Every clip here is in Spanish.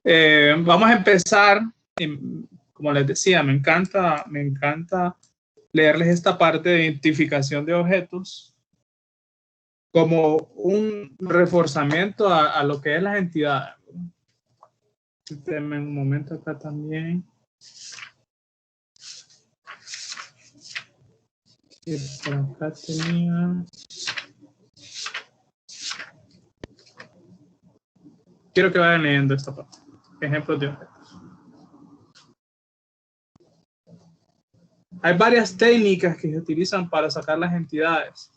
Vamos a empezar, como les decía, me encanta leerles esta parte de identificación de objetos como un reforzamiento a lo que es las entidades. Denme un momento acá también. Y por acá tenía... Quiero que vayan leyendo esta parte. Ejemplos de objetos. Hay varias técnicas que se utilizan para sacar las entidades.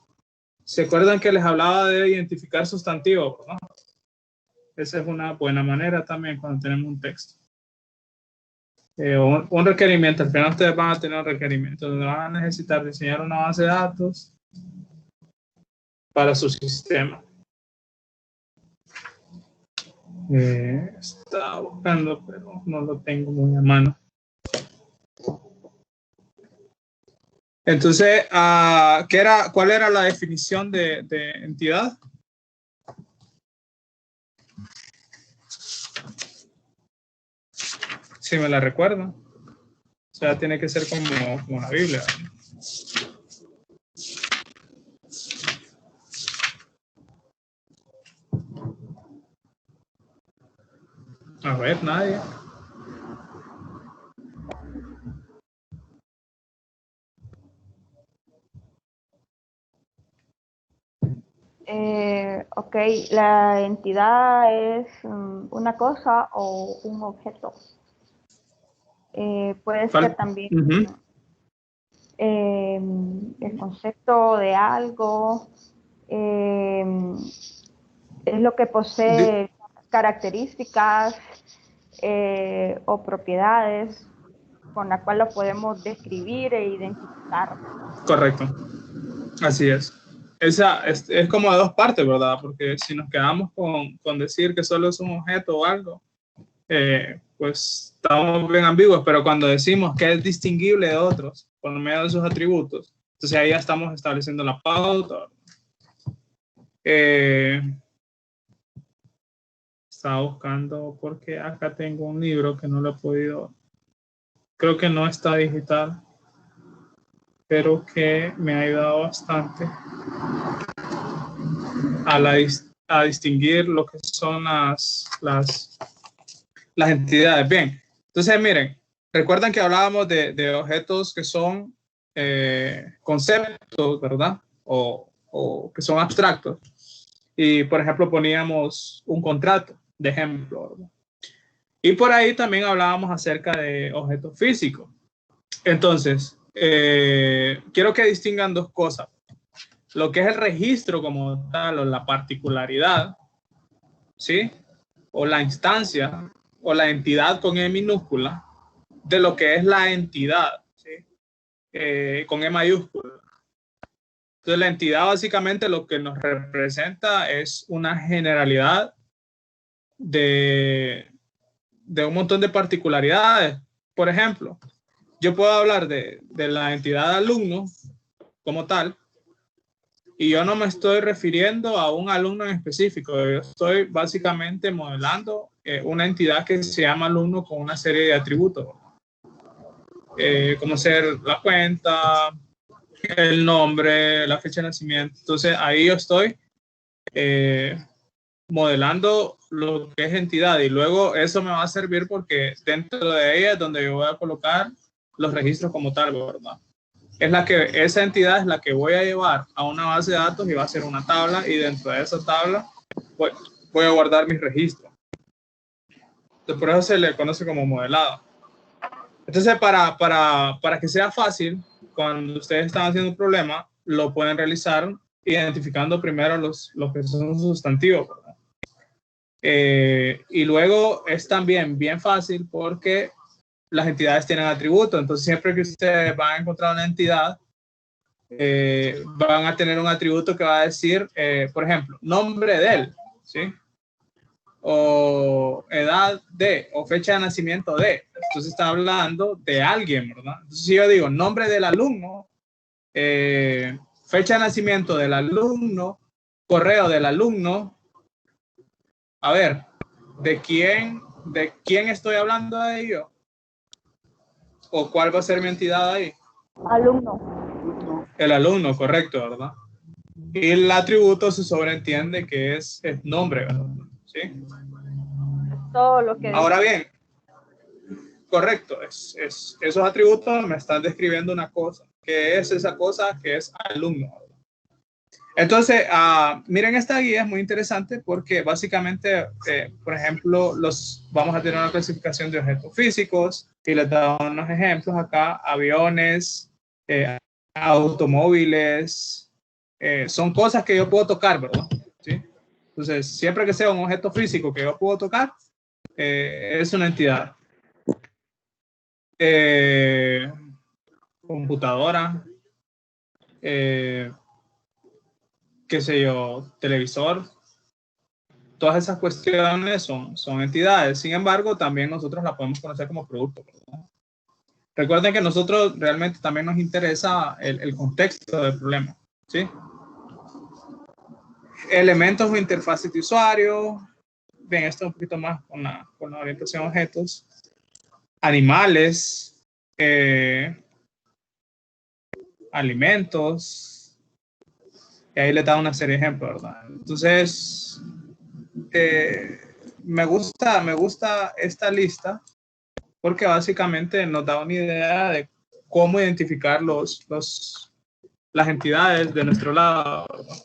¿Se acuerdan que les hablaba de identificar sustantivos, ¿no? Esa es una buena manera también cuando tenemos un texto. Un requerimiento, al final ustedes van a tener un requerimiento donde van a necesitar diseñar una base de datos para su sistema. Estaba buscando, pero no lo tengo muy a mano. Entonces, ¿cuál era la definición de entidad? Si me la recuerdo. O sea, tiene que ser como la Biblia. A ver, nadie. Ok, la entidad es una cosa o un objeto. Puede ser también el concepto de algo, es lo que posee características o propiedades con la cual lo podemos describir e identificar. Correcto, así es. Esa es como de dos partes, ¿verdad? Porque si nos quedamos con decir que solo es un objeto o algo, pues estamos bien ambiguos, pero cuando decimos que es distinguible de otros por medio de sus atributos, entonces ahí ya estamos estableciendo la pauta. Estaba buscando porque acá tengo un libro que no lo he podido, creo que no está digital, pero que me ha ayudado bastante a distinguir lo que son las entidades. Bien, entonces miren, recuerdan que hablábamos de objetos que son conceptos, ¿verdad? O que son abstractos. Y por ejemplo poníamos un contrato de ejemplo, ¿verdad? Y por ahí también hablábamos acerca de objetos físicos. Entonces, quiero que distingan dos cosas. Lo que es el registro como tal o la particularidad, ¿sí? O la instancia o la entidad con E minúscula de lo que es la entidad, ¿sí? Con E mayúscula. Entonces, la entidad básicamente lo que nos representa es una generalidad de un montón de particularidades. Por ejemplo, yo puedo hablar de la entidad alumno como tal, y yo no me estoy refiriendo a un alumno en específico, yo estoy básicamente modelando una entidad que se llama alumno con una serie de atributos, como ser la cuenta, el nombre, la fecha de nacimiento. Entonces ahí yo estoy modelando lo que es entidad, y luego eso me va a servir porque dentro de ella es donde yo voy a colocar los registros como tal, ¿verdad? Esa entidad es la que voy a llevar a una base de datos y va a ser una tabla, y dentro de esa tabla voy a guardar mis registros. Entonces, por eso se le conoce como modelado. Entonces, para que sea fácil, cuando ustedes están haciendo un problema, lo pueden realizar identificando primero los que son sustantivos, ¿verdad? Y luego es también bien fácil porque las entidades tienen atributos. Entonces, siempre que ustedes van a encontrar una entidad, van a tener un atributo que va a decir, por ejemplo, nombre de él, ¿sí? O edad de, o fecha de nacimiento de. Entonces está hablando de alguien, ¿verdad? Entonces, si yo digo nombre del alumno, fecha de nacimiento del alumno, correo del alumno, a ver, ¿de quién ¿De quién estoy hablando ahí yo? ¿O cuál va a ser mi entidad ahí? Alumno. El alumno, correcto, ¿verdad? Y el atributo se sobreentiende que es el nombre, ¿verdad? ¿Sí? Todo lo que Ahora dice. bien, correcto, esos atributos me están describiendo una cosa. ¿Qué es esa cosa? Que es alumno. Entonces, miren, esta guía es muy interesante porque básicamente, por ejemplo, vamos a tener una clasificación de objetos físicos y les da unos ejemplos acá: aviones, automóviles, son cosas que yo puedo tocar, ¿verdad? ¿Sí? Entonces, siempre que sea un objeto físico que yo puedo tocar, es una entidad. Computadora, qué sé yo, televisor, todas esas cuestiones son entidades. Sin embargo, también nosotros la podemos conocer como producto, ¿verdad? Recuerden que nosotros realmente también nos interesa el contexto del problema, ¿sí? Elementos o interfaces de usuario. Bien, esto un poquito más con la orientación a objetos. Animales, alimentos. Y ahí le da una serie de ejemplos, ¿verdad? Entonces, me gusta esta lista porque básicamente nos da una idea de cómo identificar las entidades de nuestro lado, ¿verdad?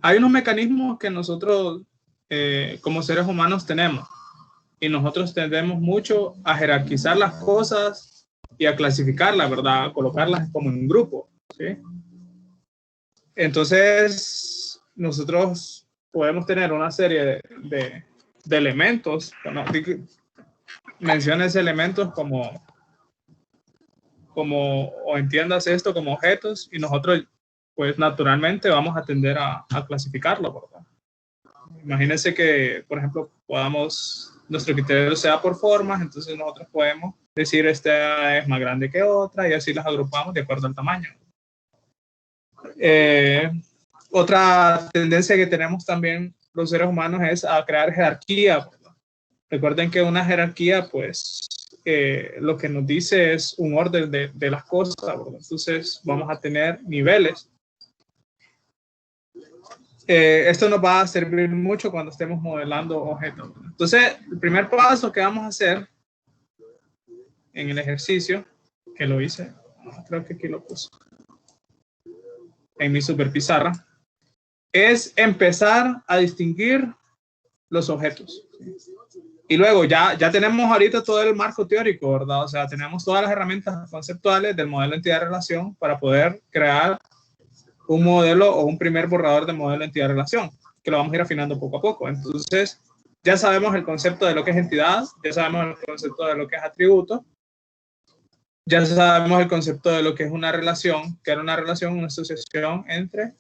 Hay unos mecanismos que nosotros como seres humanos tenemos y nosotros tendemos mucho a jerarquizar las cosas y a clasificarlas, ¿verdad? A colocarlas como en un grupo, ¿sí? Entonces, nosotros podemos tener una serie de elementos, bueno, menciones elementos o entiendas esto como objetos, y nosotros, pues naturalmente vamos a tender a clasificarlo, ¿verdad? Imagínense que, por ejemplo, nuestro criterio sea por formas, entonces nosotros podemos decir esta es más grande que otra y así las agrupamos de acuerdo al tamaño. Otra tendencia que tenemos también los seres humanos es a crear jerarquía, ¿verdad? Recuerden que una jerarquía, pues, lo que nos dice es un orden de las cosas, ¿verdad? Entonces vamos a tener niveles. Esto nos va a servir mucho cuando estemos modelando objetos. Entonces, el primer paso que vamos a hacer en el ejercicio, que lo hice, creo que aquí lo puse, en mi super pizarra, es empezar a distinguir los objetos. Y luego ya tenemos ahorita todo el marco teórico, ¿verdad? O sea, tenemos todas las herramientas conceptuales del modelo entidad-relación para poder crear un modelo o un primer borrador de modelo entidad-relación, que lo vamos a ir afinando poco a poco. Entonces, ya sabemos el concepto de lo que es entidad, ya sabemos el concepto de lo que es atributo, ya sabemos el concepto de lo que es una relación, que era una relación, una asociación entre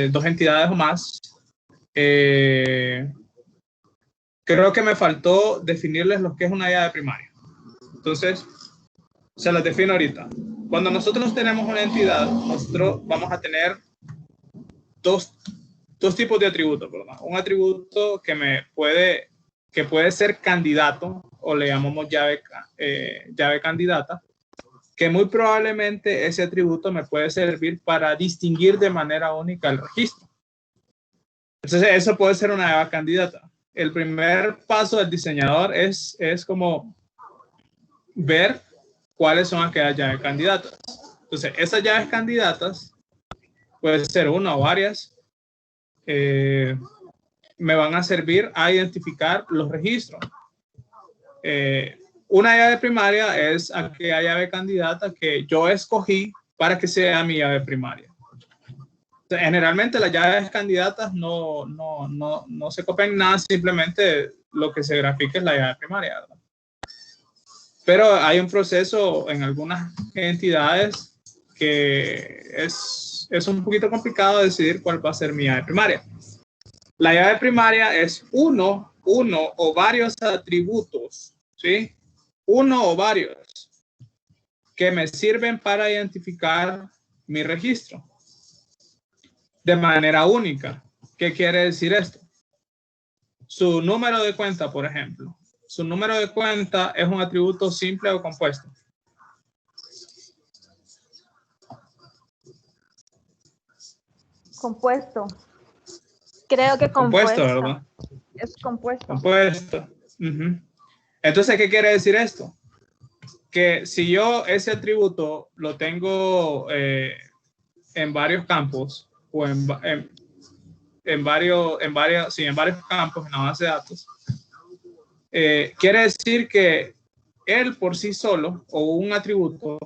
dos entidades o más. Creo que me faltó definirles lo que es una llave primaria. Entonces, se las defino ahorita. Cuando nosotros tenemos una entidad, nosotros vamos a tener dos tipos de atributos, ¿verdad? Un atributo que puede ser candidato, o le llamamos llave candidata, que muy probablemente ese atributo me puede servir para distinguir de manera única el registro. Entonces, eso puede ser una llave candidata. El primer paso del diseñador es como ver cuáles son aquellas llaves candidatas. Entonces, esas llaves candidatas, puede ser una o varias, me van a servir a identificar los registros. Una llave primaria es aquella llave candidata que yo escogí para que sea mi llave primaria. Generalmente las llaves candidatas no se copian nada, simplemente lo que se grafica es la llave primaria, ¿verdad? Pero hay un proceso en algunas entidades que es un poquito complicado decidir cuál va a ser mi llave primaria. La llave primaria es uno o varios atributos, ¿sí? Uno o varios que me sirven para identificar mi registro. de manera única. ¿Qué quiere decir esto? Su número de cuenta, por ejemplo. Su número de cuenta es un atributo simple o compuesto. Compuesto. Creo que Compuesto, compuesto. ¿verdad? Es compuesto. Compuesto. Uh-huh. Entonces, ¿qué quiere decir esto? Que si yo ese atributo lo tengo en varios campos o en varios campos en la base de datos, quiere decir que él por sí solo o un atributo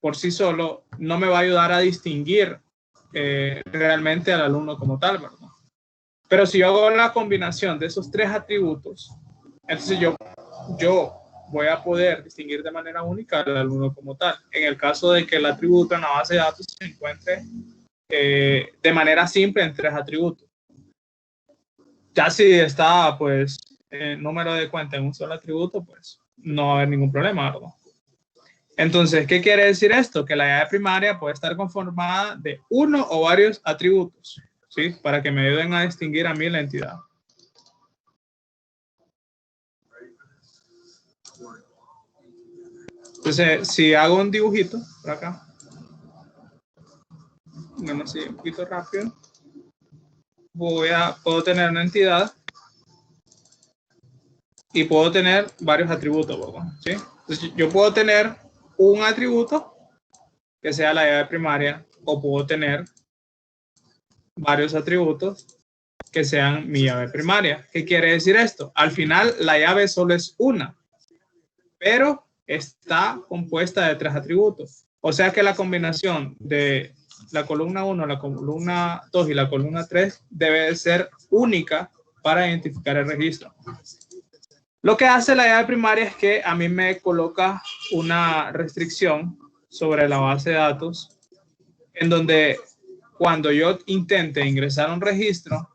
por sí solo no me va a ayudar a distinguir realmente al alumno como tal, ¿verdad? Pero si yo hago la combinación de esos tres atributos, entonces yo voy a poder distinguir de manera única al alumno como tal. En el caso de que el atributo en la base de datos se encuentre de manera simple en tres atributos. Ya si está, pues, el número de cuenta en un solo atributo, pues, no va a haber ningún problema, ¿verdad? Entonces, ¿qué quiere decir esto? Que la llave primaria puede estar conformada de uno o varios atributos, ¿sí? Para que me ayuden a distinguir a mí la entidad. Entonces, si hago un dibujito por acá, bueno, así un poquito rápido, puedo tener una entidad y puedo tener varios atributos, ¿verdad? ¿Sí? Entonces, yo puedo tener un atributo que sea la llave primaria o puedo tener varios atributos que sean mi llave primaria. ¿Qué quiere decir esto? Al final, la llave solo es una, pero está compuesta de tres atributos. O sea que la combinación de la columna 1, la columna 2 y la columna 3 debe de ser única para identificar el registro. Lo que hace la llave primaria es que a mí me coloca una restricción sobre la base de datos en donde cuando yo intente ingresar un registro,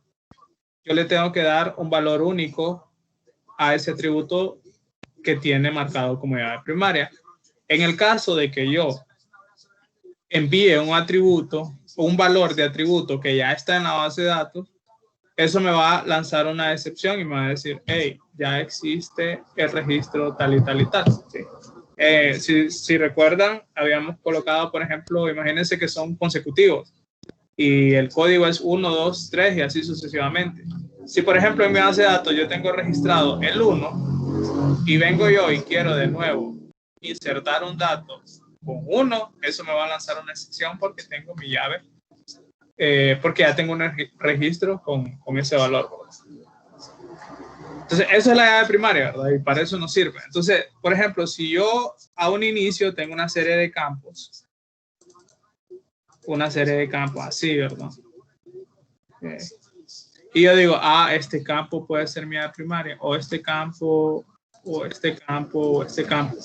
yo le tengo que dar un valor único a ese atributo que tiene marcado como llave primaria. En el caso de que yo envíe un atributo o un valor de atributo que ya está en la base de datos, eso me va a lanzar una excepción y me va a decir, hey, ya existe el registro tal y tal y tal. ¿Sí? Si recuerdan, habíamos colocado, por ejemplo, imagínense que son consecutivos y el código es 1, 2, 3 y así sucesivamente. Si, por ejemplo, en mi base de datos yo tengo registrado el 1 y vengo yo y quiero de nuevo insertar un dato con 1, eso me va a lanzar una excepción porque tengo mi llave, porque ya tengo un registro con ese valor. Entonces, eso es la llave primaria, ¿verdad? Y para eso nos sirve. Entonces, por ejemplo, si yo a un inicio tengo una serie de campos así, ¿verdad? Y yo digo, este campo puede ser mi llave primaria, o este campo, o este campo, o este campo.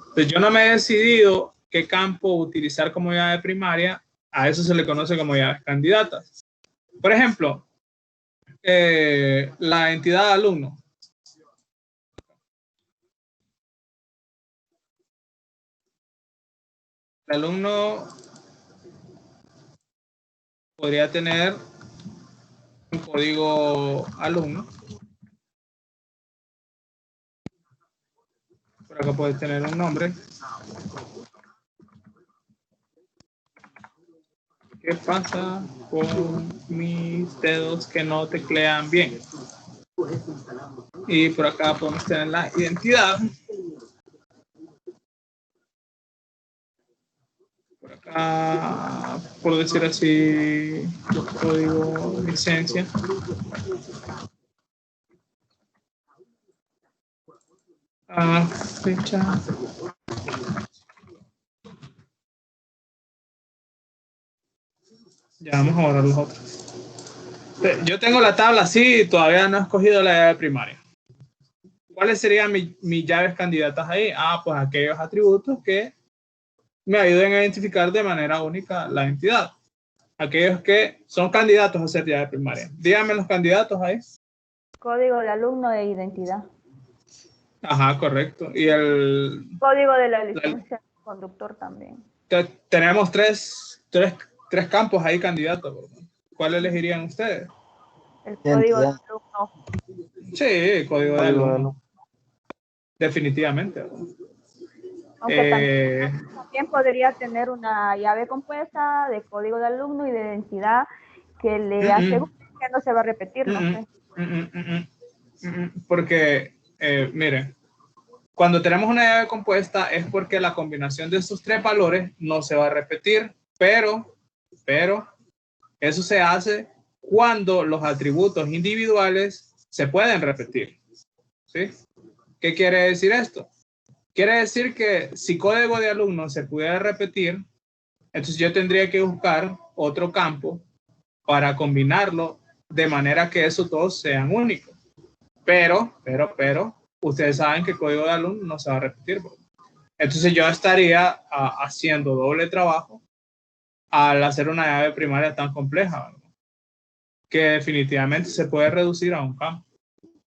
Entonces, yo no me he decidido qué campo utilizar como llave primaria. A eso se le conoce como llaves candidatas. Por ejemplo, la entidad alumno. El alumno podría tener un código alumno. Por acá puede tener un nombre. ¿Qué pasa con mis dedos que no teclean bien? Y por acá podemos tener la identidad. Por acá, por decir así, código licencia. Fecha. Ya vamos a borrar los otros. Yo tengo la tabla así y todavía no he escogido la llave primaria. ¿Cuáles serían mis llaves candidatas ahí? Pues aquellos atributos que me ayuden a identificar de manera única la entidad. Aquellos que son candidatos a ser llave primaria. Díganme los candidatos ahí. Código de alumno e identidad. Ajá, correcto. Y el Código de la licencia de conductor también. tenemos tres tres campos ahí candidatos, ¿verdad? ¿Cuál elegirían ustedes? El código de alumno. Sí, código de alumno. Definitivamente. Aunque también podría tener una llave compuesta de código de alumno y de identidad que le asegure que no se va a repetir, no sé. Porque, mire, cuando tenemos una llave compuesta es porque la combinación de estos tres valores no se va a repetir, pero eso se hace cuando los atributos individuales se pueden repetir. ¿Sí? ¿Qué quiere decir esto? Quiere decir que si código de alumno se pudiera repetir, entonces yo tendría que buscar otro campo para combinarlo de manera que esos dos sean únicos. Pero, ustedes saben que el código de alumno no se va a repetir. Entonces yo estaría haciendo doble trabajo al hacer una llave primaria tan compleja, ¿verdad? Que definitivamente se puede reducir a un campo.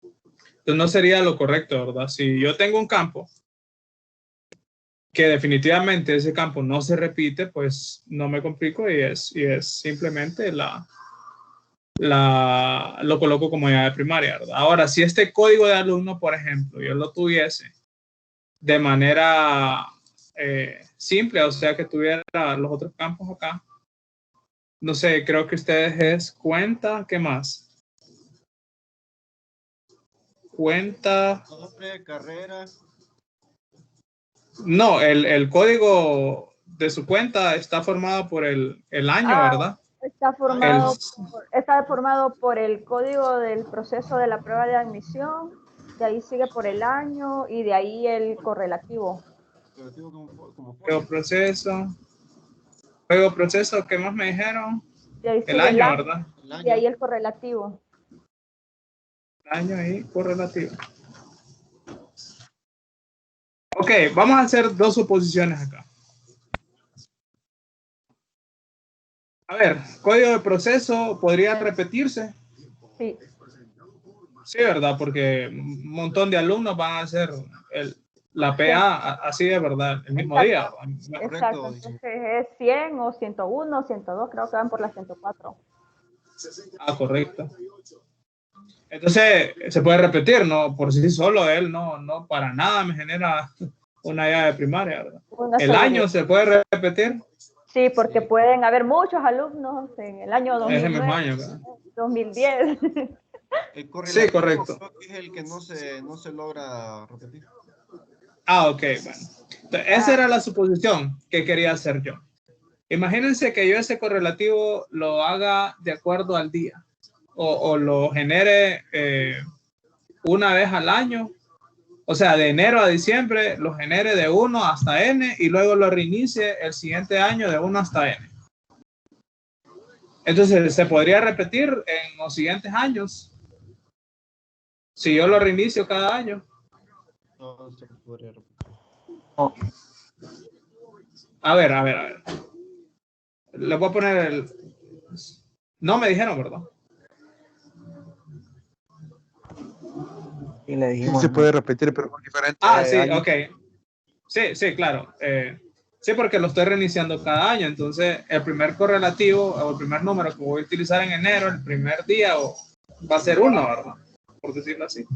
Entonces no sería lo correcto, ¿verdad? Si yo tengo un campo que definitivamente ese campo no se repite, pues no me complico y es simplemente lo coloco como llave primaria, ¿verdad? Ahora, si este código de alumno, por ejemplo, yo lo tuviese de manera simple, o sea, que tuviera los otros campos acá, no sé, creo que ustedes es cuenta, ¿qué más? Cuenta. Nombre, carrera. No, el código de su cuenta está formado por el año, ¿verdad? Está formado por el código del proceso de la prueba de admisión, de ahí sigue por el año y de ahí el correlativo. Juego proceso, ¿qué más me dijeron? De ahí el año, ¿verdad? De ahí el correlativo. Año y correlativo. Ok, vamos a hacer dos suposiciones acá. A ver, código de proceso podría repetirse. Sí. Sí, ¿verdad? Porque un montón de alumnos van a hacer la PA así de verdad el mismo día. Exacto, entonces es 100 o 101, 102, creo que van por las 104. Ah, correcto. Entonces se puede repetir, ¿no? Por sí solo él no para nada me genera una llave primaria, ¿verdad? ¿El año se puede repetir? Sí, porque pueden haber muchos alumnos en el año 2009, ese mismo año, ¿verdad? 2010. Sí, correcto. Creo que es el que no se logra repetir. Ah, ok, bueno. Entonces, esa era la suposición que quería hacer yo. Imagínense que yo ese correlativo lo haga de acuerdo al día o lo genere una vez al año. O sea, de enero a diciembre lo genere de 1 hasta N y luego lo reinicie el siguiente año de 1 hasta N. Entonces, se podría repetir en los siguientes años. Si yo lo reinicio cada año. No se podría repetir. A ver. Le voy a poner el... No me dijeron, ¿verdad? Y le dijimos, sí se puede repetir, pero con diferentes sí, años. ok. Sí, claro. Sí, porque lo estoy reiniciando cada año. Entonces, el primer correlativo o el primer número que voy a utilizar en enero, el primer día, va a ser 1, ¿verdad? Por decirlo así.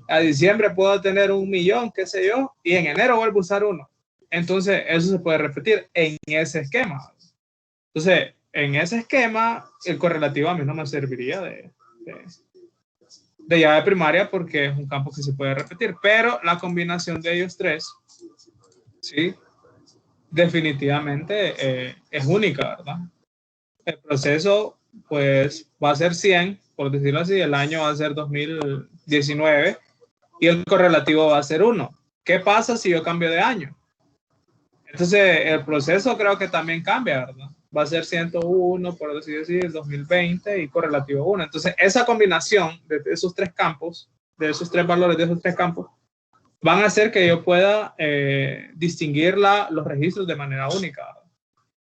A diciembre puedo tener 1.000.000, qué sé yo, y en enero vuelvo a usar 1. Entonces, eso se puede repetir en ese esquema. Entonces, en ese esquema, el correlativo a mí no me serviría de llave primaria porque es un campo que se puede repetir, pero la combinación de ellos tres, sí, definitivamente es única, ¿verdad? El proceso, pues, va a ser 100, por decirlo así, el año va a ser 2019 y el correlativo va a ser 1. ¿Qué pasa si yo cambio de año? Entonces, el proceso creo que también cambia, ¿verdad? Va a ser 101, por decir, 2020 y correlativo 1. Entonces, esa combinación de esos tres campos, de esos tres valores de esos tres campos, van a hacer que yo pueda distinguir los registros de manera única, ¿verdad?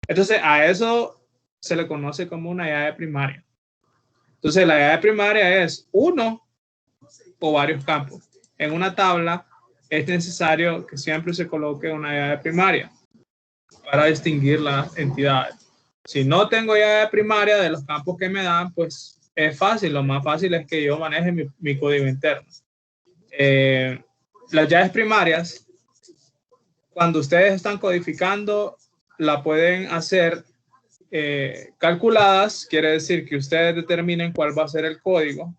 Entonces, a eso se le conoce como una llave primaria. Entonces, la llave primaria es uno o varios campos. En una tabla es necesario que siempre se coloque una llave primaria para distinguir las entidades. Si no tengo llave primaria de los campos que me dan, pues es fácil. Lo más fácil es que yo maneje mi código interno. Las llaves primarias, cuando ustedes están codificando, la pueden hacer calculadas. Quiere decir que ustedes determinen cuál va a ser el código.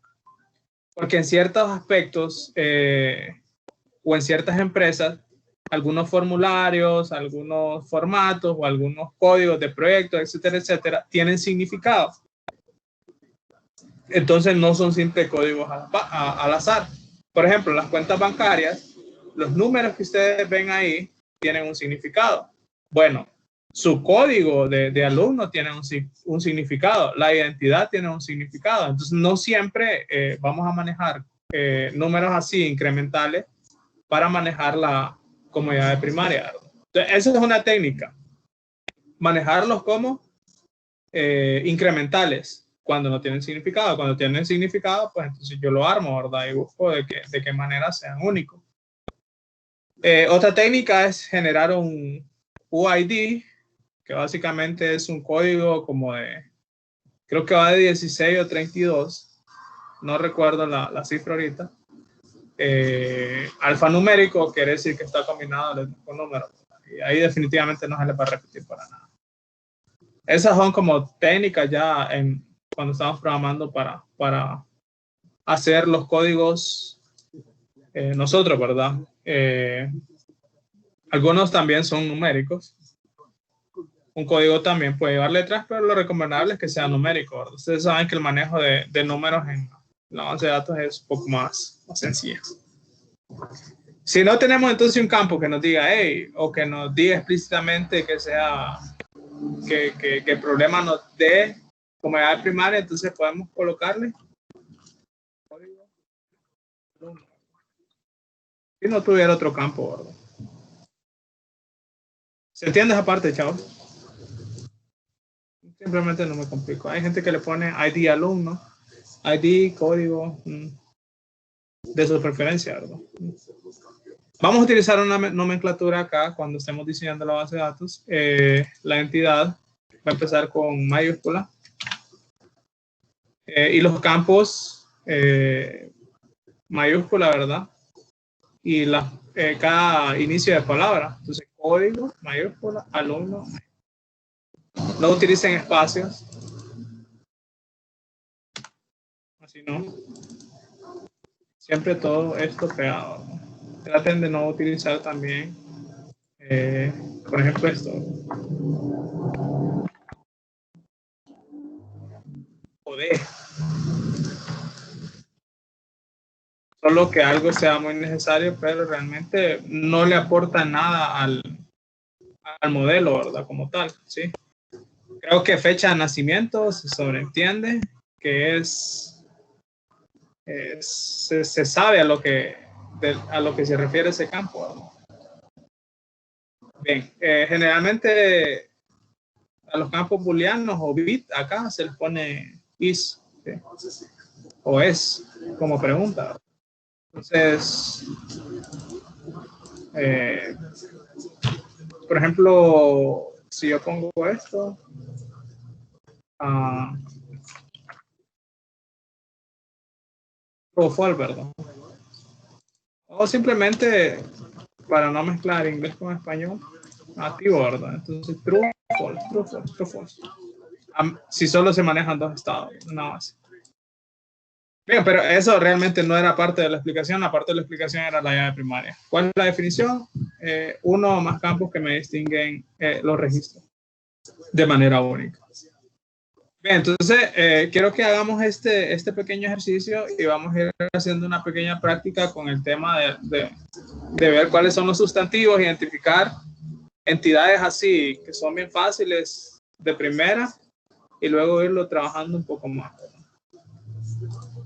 Porque en ciertos aspectos o en ciertas empresas, algunos formularios, algunos formatos o algunos códigos de proyectos, etcétera, etcétera, tienen significado. Entonces no son simples códigos al azar. Por ejemplo, las cuentas bancarias, los números que ustedes ven ahí tienen un significado. Bueno, su código de alumno tiene un significado, la identidad tiene un significado. Entonces no siempre vamos a manejar números así incrementales para manejar la comunidad de primaria. Entonces, esa es una técnica. Manejarlos como incrementales cuando no tienen significado. Cuando tienen significado, pues entonces yo lo armo, ¿verdad? Y busco de qué manera sean únicos. Otra técnica es generar un UID, que básicamente es un código como de, creo que va de 16 o 32, no recuerdo la cifra ahorita. Alfanumérico quiere decir que está combinado con números. Y ahí definitivamente no se le va a repetir para nada. Esas son como técnicas ya cuando estamos programando para hacer los códigos nosotros, ¿verdad? Algunos también son numéricos. Un código también puede llevar letras, pero lo recomendable es que sea numérico, ¿verdad? Ustedes saben que el manejo de números en la base de datos es un poco más sencillo. Si no tenemos entonces un campo que nos diga, hey, o que nos diga explícitamente que sea, que el problema nos dé como llave primaria, entonces podemos colocarle código. Si no tuviera otro campo, ¿verdad? ¿Se entiende esa parte, chavos? Simplemente no me complico. Hay gente que le pone ID alumno, ID, código, de su preferencia, ¿verdad? Vamos a utilizar una nomenclatura acá cuando estemos diseñando la base de datos. La entidad va a empezar con mayúscula. Y los campos, mayúscula, ¿verdad? Y cada inicio de palabra. Entonces, código, mayúscula, alumno. No utilicen espacios. Así no. Siempre todo esto pegado, ¿no? Traten de no utilizar también, por ejemplo, esto. Poder. Solo que algo sea muy necesario, pero realmente no le aporta nada al modelo, ¿verdad? Como tal, ¿sí? Creo que fecha de nacimiento se sobreentiende que se sabe a lo que se refiere ese campo, ¿verdad? Bien, generalmente a los campos booleanos o bit acá se les pone is, ¿sí? O es como pregunta. Entonces, por ejemplo, si yo pongo esto, true o false, ¿verdad? O simplemente, para no mezclar inglés con español, nativo, ¿verdad? Entonces, true, false, true, false, true, false. Si solo se manejan dos estados, nada más. Bien, pero eso realmente no era parte de la explicación. La parte de la explicación era la llave primaria. ¿Cuál es la definición? Uno o más campos que me distinguen los registros de manera única. Bien, entonces quiero que hagamos este pequeño ejercicio y vamos a ir haciendo una pequeña práctica con el tema de ver cuáles son los sustantivos, identificar entidades así que son bien fáciles de primera y luego irlo trabajando un poco más.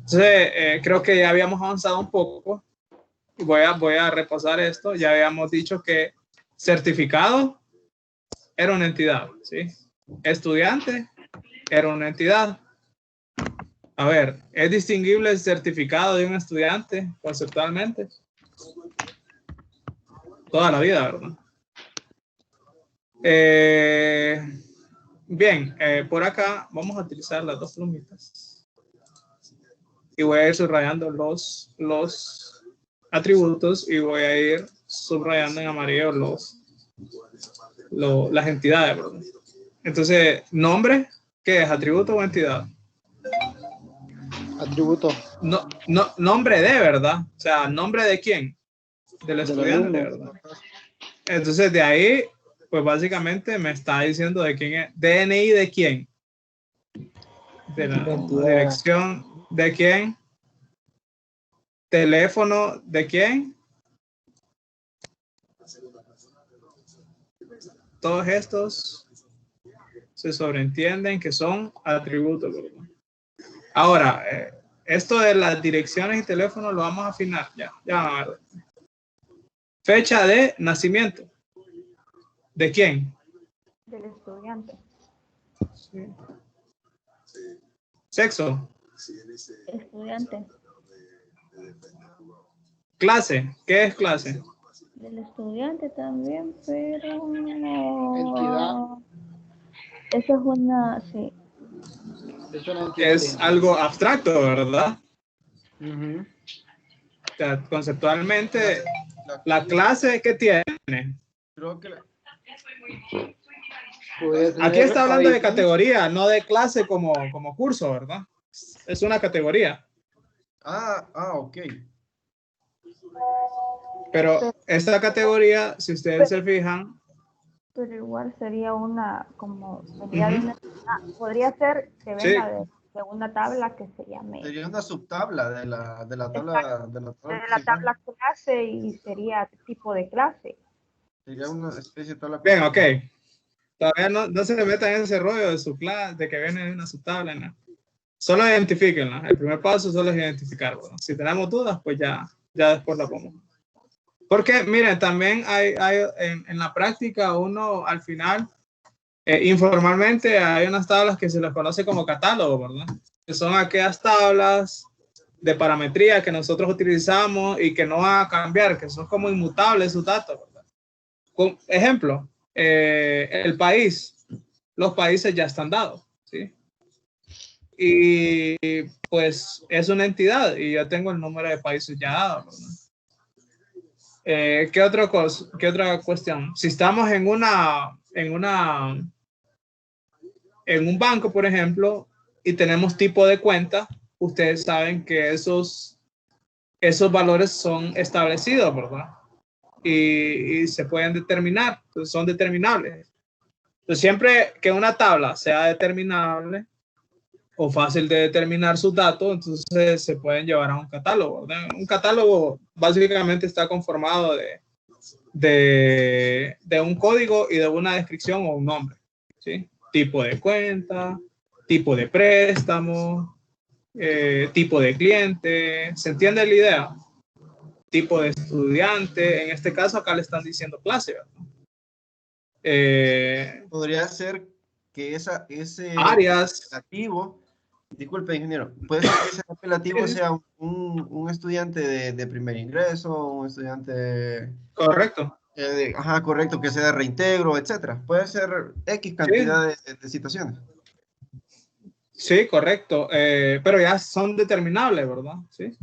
Entonces, creo que ya habíamos avanzado un poco. Voy a repasar esto. Ya habíamos dicho que certificado era una entidad, ¿sí? Estudiante era una entidad. A ver, ¿es distinguible el certificado de un estudiante conceptualmente? Toda la vida, ¿verdad? Bien, por acá vamos a utilizar las dos plumitas. Y voy a ir subrayando los atributos y voy a ir subrayando en amarillo las entidades, ¿verdad? Entonces, nombre, ¿qué es? ¿Atributo o entidad? Atributo. No, nombre de, ¿verdad? O sea, ¿nombre de quién? Del estudiante, alumno. ¿verdad? Entonces, de ahí, pues básicamente me está diciendo de quién es. DNI de quién. De la Entidad. dirección de quién. Teléfono de quién. Todos estos se sobreentienden que son atributos, ¿verdad? Ahora, esto de las direcciones y teléfonos lo vamos a afinar. Ya van a ver. Fecha de nacimiento. ¿De quién? Del estudiante. Sí. Sexo. Estudiante. Clase. ¿Qué es clase? Del estudiante también, pero Entidad. esa es una, sí. Es una entidad. Es algo abstracto, ¿verdad? Ujú. O sea, conceptualmente, la clase que tiene. Creo que Puede tener Aquí está hablando de adición. categoría, no de clase como curso, ¿verdad? Es una categoría. ok. Pero esta categoría, si ustedes se fijan, Pero igual sería una, como, sería de una, podría ser que venga de una tabla que se llame, Sería una subtabla de la tabla exacto, de la tabla de la principal. tabla clase y sería tipo de clase. Sería una especie de tabla. bien, ok. Todavía no se metan en ese rollo de su clase, de que viene de una subtabla, ¿no? Solo identifíquenla. El primer paso solo es identificar. Bueno, si tenemos dudas, pues ya después la pongo. Porque, miren, también hay en la práctica uno al final, informalmente hay unas tablas que se les conoce como catálogo, ¿verdad? Que son aquellas tablas de parametría que nosotros utilizamos y que no van a cambiar, que son como inmutables sus datos, ¿verdad? Con ejemplo, el país, los países ya están dados, ¿sí? Y pues es una entidad y yo tengo el número de países ya dados, ¿verdad? ¿Qué otra cuestión? Si estamos en un banco, por ejemplo, y tenemos tipo de cuenta, ustedes saben que esos valores son establecidos, ¿verdad? Y se pueden determinar, entonces son determinables. Entonces, siempre que una tabla sea determinable o fácil de determinar sus datos, entonces se pueden llevar a un catálogo, ¿verdad? Un catálogo básicamente está conformado de un código y de una descripción o un nombre, ¿sí? Tipo de cuenta, tipo de préstamo, tipo de cliente, ¿se entiende la idea? Tipo de estudiante, en este caso acá le están diciendo clase, ¿verdad? Podría ser que ese Áreas. apelativo, disculpe, ingeniero, puede ser que ese apelativo sea un estudiante de primer ingreso, un estudiante. Correcto. Correcto, que sea de reintegro, etcétera. Puede ser X cantidad de situaciones. Sí, correcto. Pero ya son determinables, ¿verdad? Sí.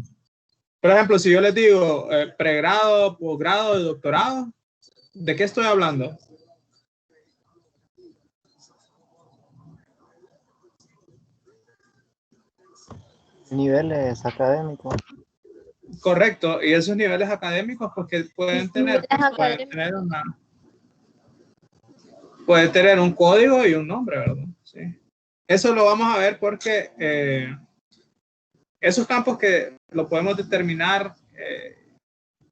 Por ejemplo, si yo les digo pregrado, posgrado y doctorado, ¿de qué estoy hablando? Niveles académicos. Correcto. Y esos niveles académicos, porque pueden tener un código y un nombre, ¿verdad? Sí. Eso lo vamos a ver porque esos campos que lo podemos determinar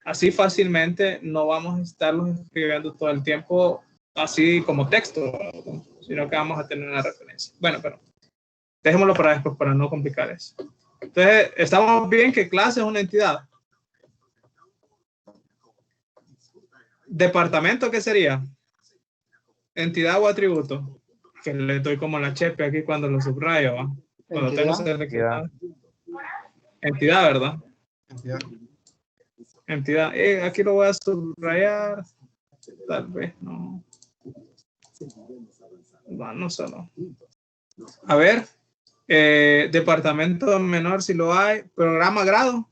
así fácilmente, no vamos a estarlos escribiendo todo el tiempo así como texto, ¿verdad? Sino que vamos a tener una referencia. Bueno, pero dejémoslo para después para no complicar eso. Entonces, estamos bien que clase es una entidad. Departamento, ¿qué sería? Entidad o atributo. Que le doy como la chepe aquí cuando lo subrayo, ¿va? Cuando tengo seleccionado. Entidad, ¿verdad? Entidad. Aquí lo voy a subrayar. Tal vez no. No, no sé, no. A ver, departamento menor si lo hay, programa grado.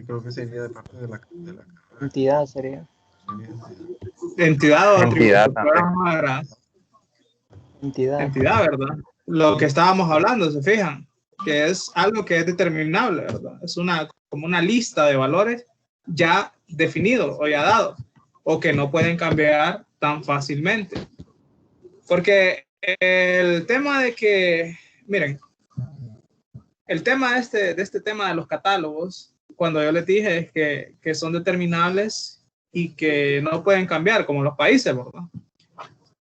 Creo que sería de parte de la carrera. Entidad sería. Entidad o Entidad atributo. también. Programa grado. Entidad. Entidad, ¿verdad? Lo que estábamos hablando, ¿se fijan? Que es algo que es determinable, ¿verdad? Es como una lista de valores ya definidos o ya dados, o que no pueden cambiar tan fácilmente. Porque el tema de que, miren, el tema de este tema de los catálogos, cuando yo les dije es que son determinables y que no pueden cambiar, como los países, ¿verdad?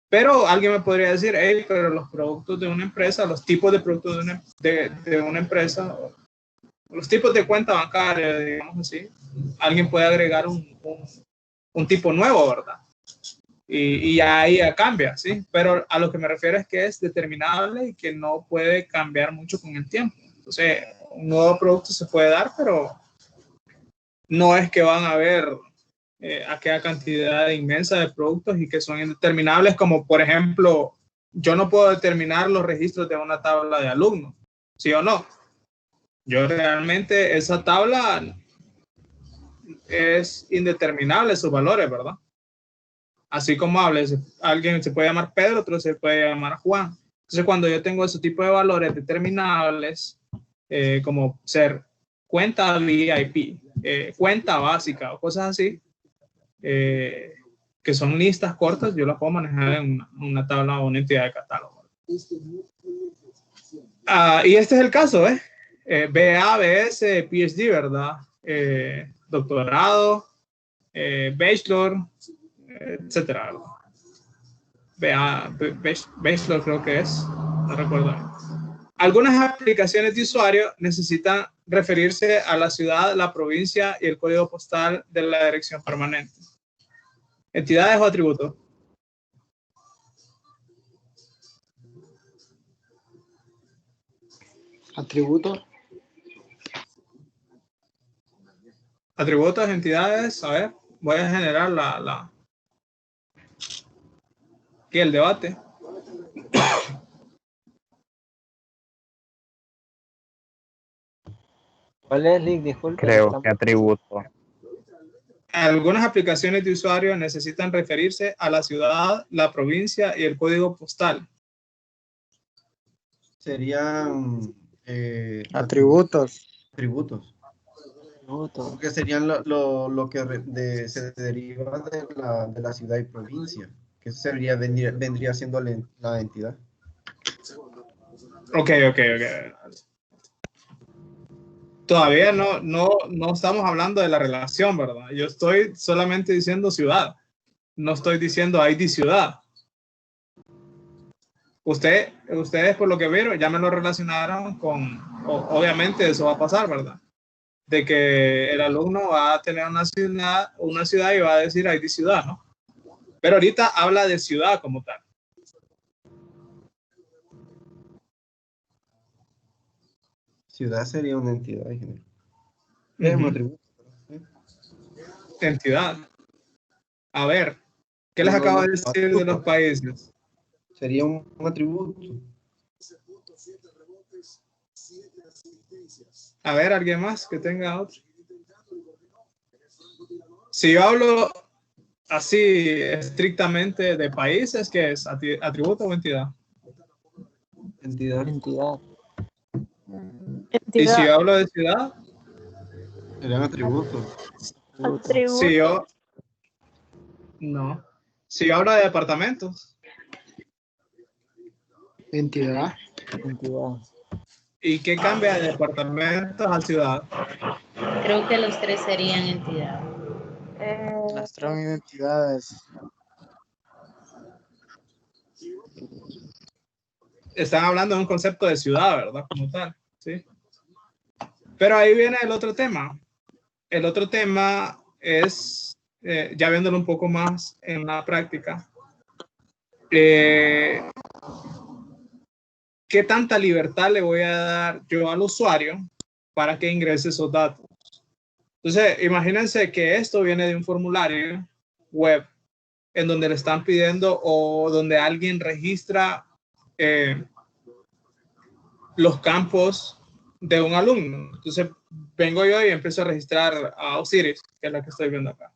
Pero alguien me podría decir, hey, pero los productos de una empresa, los tipos de productos de una empresa, los tipos de cuenta bancaria, digamos así, alguien puede agregar un tipo nuevo, ¿verdad? Y ahí ya cambia, ¿sí? Pero a lo que me refiero es que es determinable y que no puede cambiar mucho con el tiempo. Entonces, un nuevo producto se puede dar, pero no es que van a haber aquella cantidad inmensa de productos y que son indeterminables, como por ejemplo, yo no puedo determinar los registros de una tabla de alumnos, ¿sí o no? Yo realmente esa tabla es indeterminable sus valores, ¿verdad? Así como alguien se puede llamar Pedro, otro se puede llamar Juan. Entonces, cuando yo tengo ese tipo de valores determinables, como ser cuenta VIP, cuenta básica o cosas así, que son listas cortas, yo las puedo manejar en una tabla o una entidad de catálogo. Y este es el caso, BA, BS, PhD, ¿verdad? Doctorado, bachelor, etcétera. Bachelor creo que es, no recuerdo. Algunas aplicaciones de usuario necesitan referirse a la ciudad, la provincia y el código postal de la dirección permanente. ¿Entidades o atributos? Atributos. Atributos, entidades, a ver, voy a generar aquí el debate. ¿Cuál es, Lick? Disculpe. Creo que atributo. Algunas aplicaciones de usuario necesitan referirse a la ciudad, la provincia y el código postal. Serían Atributos. atributos. Atributos. Porque serían lo que se deriva de la ciudad y provincia. Que eso vendría siendo la entidad. Ok. Todavía no estamos hablando de la relación, ¿verdad? Yo estoy solamente diciendo ciudad. No estoy diciendo ID ciudad. Ustedes por lo que vieron ya me lo relacionaron con, obviamente eso va a pasar, ¿verdad? De que el alumno va a tener una ciudad y va a decir ID ciudad, ¿no? Pero ahorita habla de ciudad como tal. Ciudad sería una entidad en general. Uh-huh. Atributo. Entidad. A ver, ¿qué les acabo de decir de los países? Sería un atributo. A ver, ¿alguien más que tenga otro? Si yo hablo así estrictamente de países, ¿qué es? ¿Atributo o entidad? Entidad. ¿Y si yo hablo de ciudad? Serían atributos. Si yo... No. Si yo hablo de departamentos. Entidad. ¿Y qué cambia de departamentos a ciudad? Creo que los tres serían entidad. Las tres identidades. Están hablando de un concepto de ciudad, ¿verdad? Como tal, ¿sí? Pero ahí viene el otro tema. El otro tema es, ya viéndolo un poco más en la práctica, ¿qué tanta libertad le voy a dar yo al usuario para que ingrese esos datos? Entonces, imagínense que esto viene de un formulario web en donde le están pidiendo o donde alguien registra los campos de un alumno. Entonces, vengo yo y empiezo a registrar a Osiris, que es la que estoy viendo acá.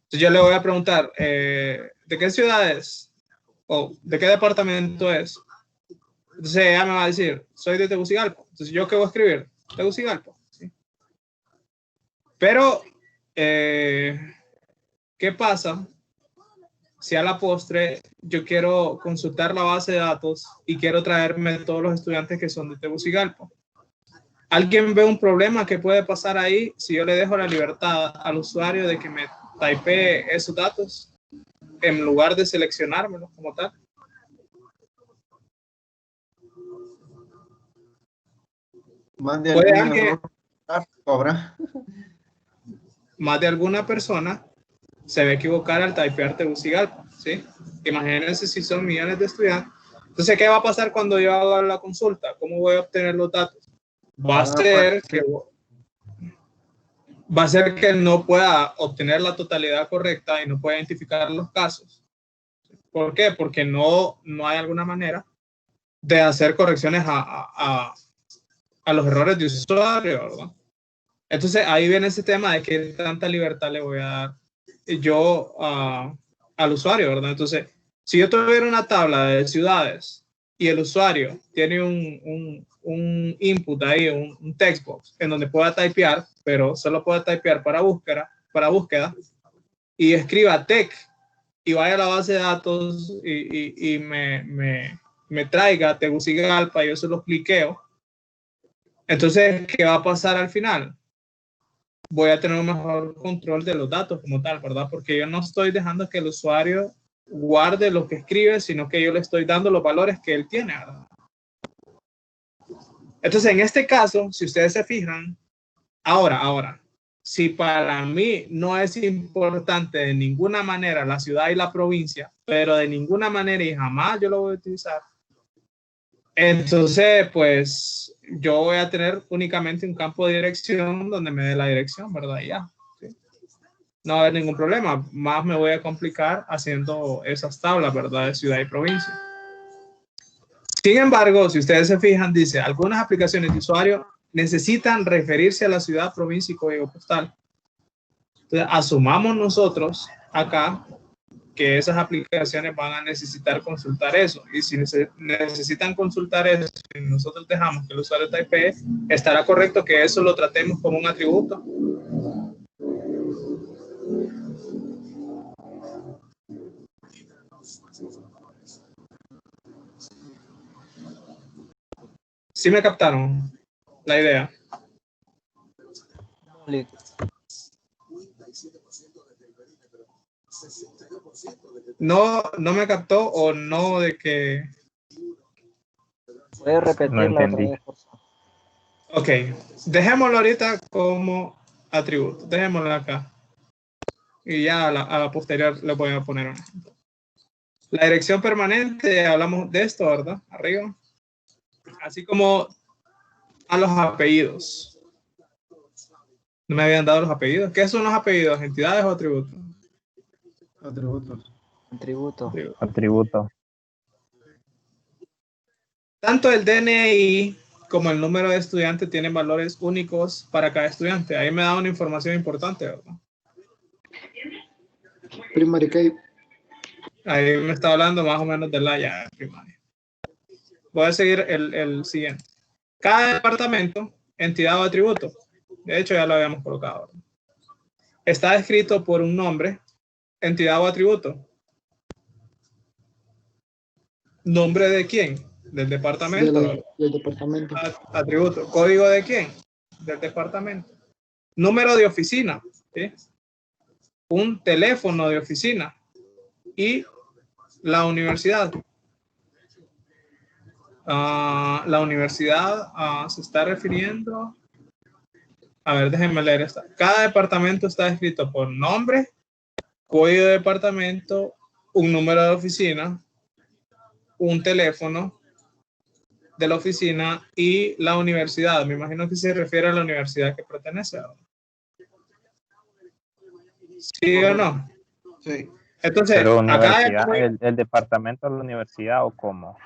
Entonces, yo le voy a preguntar, ¿de qué ciudad es? ¿O de qué departamento es? Entonces, ella me va a decir, soy de Tegucigalpa. Entonces, ¿yo qué voy a escribir? Tegucigalpa. ¿Sí? Pero, ¿qué pasa si a la postre yo quiero consultar la base de datos y quiero traerme todos los estudiantes que son de Tegucigalpa? ¿Alguien ve un problema que puede pasar ahí si yo le dejo la libertad al usuario de que me typee esos datos en lugar de seleccionármelos como tal? Más de alguna persona se va a equivocar al typear Tegucigalpa, ¿sí? Imagínense si son millones de estudiantes. Entonces, ¿qué va a pasar cuando yo haga la consulta? ¿Cómo voy a obtener los datos? Va a ser que no pueda obtener la totalidad correcta y no pueda identificar los casos. ¿Por qué? Porque no hay alguna manera de hacer correcciones a los errores de usuario, ¿verdad? Entonces, ahí viene ese tema de que tanta libertad le voy a dar yo al usuario, ¿verdad? Entonces, si yo tuviera una tabla de ciudades y el usuario tiene un input ahí, un text box en donde pueda typear, pero solo pueda typear para búsqueda y escriba tech y vaya a la base de datos y me traiga Tegucigalpa y yo se lo cliqueo. Entonces, ¿qué va a pasar al final? Voy a tener un mejor control de los datos como tal, ¿verdad? Porque yo no estoy dejando que el usuario guarde lo que escribe, sino que yo le estoy dando los valores que él tiene, ¿verdad? Entonces, en este caso, si ustedes se fijan, ahora, si para mí no es importante de ninguna manera la ciudad y la provincia, pero de ninguna manera y jamás yo lo voy a utilizar, entonces, pues, yo voy a tener únicamente un campo de dirección donde me dé la dirección, ¿verdad? Y ya, ¿sí? No va a haber ningún problema. Más me voy a complicar haciendo esas tablas, ¿verdad? De ciudad y provincia. Sin embargo, si ustedes se fijan, dice, algunas aplicaciones de usuario necesitan referirse a la ciudad, provincia y código postal. Entonces, asumamos nosotros acá que esas aplicaciones van a necesitar consultar eso. Y si necesitan consultar eso y nosotros dejamos que el usuario typee, ¿estará correcto que eso lo tratemos como un atributo? ¿Sí me captaron la idea? No me captó o no de que... ¿Puedes repetirla otra vez, por favor? Ok, dejémoslo ahorita como atributo. Dejémoslo acá. Y ya a la posterior le voy a poner un ejemplo. La dirección permanente, hablamos de esto, ¿verdad? Arriba. Así como a los apellidos. No me habían dado los apellidos. ¿Qué son los apellidos? ¿Entidades o atributos? Atributo. Tanto el DNI como el número de estudiante tienen valores únicos para cada estudiante. Ahí me da una información importante, ¿verdad? Primary key. Ahí me está hablando más o menos de la ya primaria. Voy a seguir el siguiente. Cada departamento, entidad o atributo, de hecho ya lo habíamos colocado, ¿verdad? Está escrito por un nombre, entidad o atributo. ¿Nombre de quién? Del departamento. Del departamento. Atributo. ¿Código de quién? Del departamento. Número de oficina. ¿Sí? Un teléfono de oficina. Y la universidad. La universidad se está refiriendo... A ver, déjenme leer esta. Cada departamento está escrito por nombre, código de departamento, un número de oficina, un teléfono de la oficina y la universidad. Me imagino que se refiere a la universidad que pertenece. ¿Sí o no? Sí. Entonces, Pero acá universidad, el departamento de la universidad o cómo.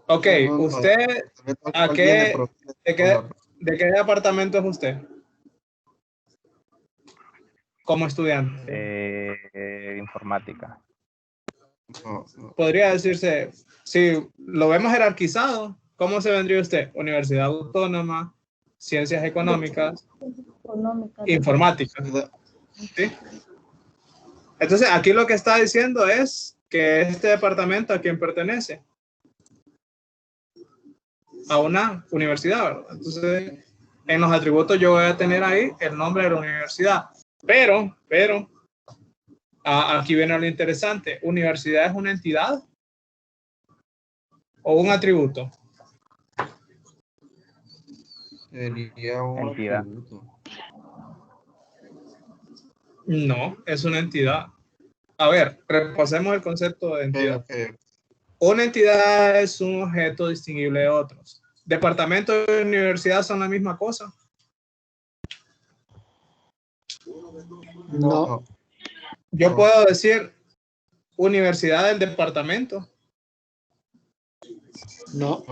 ok, No, no, usted, tal ¿a cual viene, qué, pero de qué, de qué departamento es usted como estudiante? Informática. no. Podría decirse, si lo vemos jerarquizado, ¿cómo se vendría usted? Universidad Autónoma, Ciencias Económicas, Económica. Informática. ¿Sí? Entonces, aquí lo que está diciendo es que este departamento a quién pertenece. A una universidad, ¿verdad? Entonces, en los atributos yo voy a tener ahí el nombre de la universidad. Pero, aquí viene lo interesante. ¿Universidad es una entidad o un atributo? Sería un Entidad. atributo. No, es una entidad. A ver, repasemos el concepto de entidad. Ok. Una entidad es un objeto distinguible de otros. ¿Departamento y universidad son la misma cosa? No, Yo puedo decir universidad del departamento. no,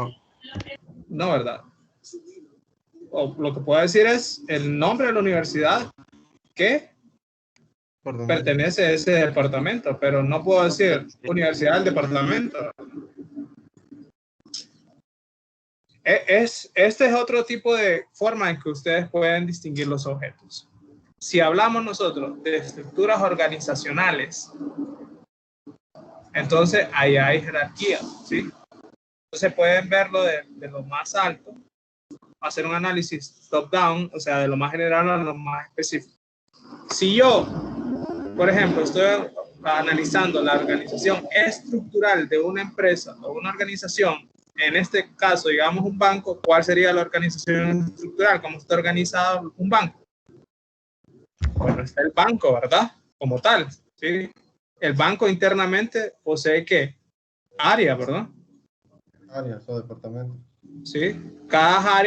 No, ¿verdad? O lo que puedo decir es el nombre de la universidad que pertenece a ese departamento, pero no puedo decir universidad del departamento. Este es otro tipo de forma en que ustedes pueden distinguir los objetos. Si hablamos nosotros de estructuras organizacionales, entonces ahí hay jerarquía, ¿sí? Entonces pueden verlo de lo más alto, hacer un análisis top-down, o sea, de lo más general a lo más específico. Si yo, por ejemplo, estoy analizando la organización estructural de una empresa o una organización, en este caso, digamos un banco, ¿cuál sería la organización estructural? ¿Cómo está organizado un banco? Bueno, está el banco, ¿verdad? Como tal, ¿sí? El banco internamente posee ¿qué? Área, ¿verdad? Áreas o departamento. ¿Sí? Cada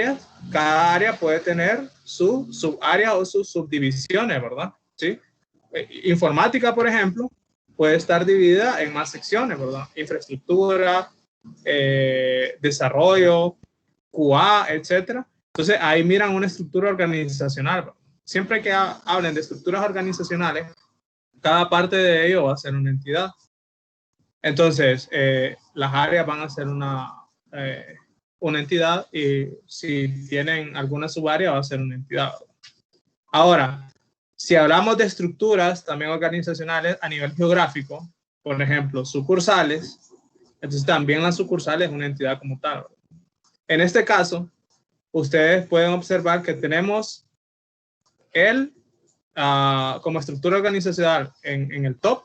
área puede tener su subárea o sus subdivisiones, ¿verdad? ¿Sí? Informática, por ejemplo, puede estar dividida en más secciones, ¿verdad? Infraestructura, desarrollo, QA, etcétera. Entonces, ahí miran una estructura organizacional, ¿verdad? Siempre que hablen de estructuras organizacionales, cada parte de ello va a ser una entidad. Entonces, las áreas van a ser una entidad y si tienen alguna subárea va a ser una entidad. Ahora, si hablamos de estructuras también organizacionales a nivel geográfico, por ejemplo, sucursales, entonces también la sucursal es una entidad como tal. En este caso, ustedes pueden observar que tenemos como estructura organizacional en el top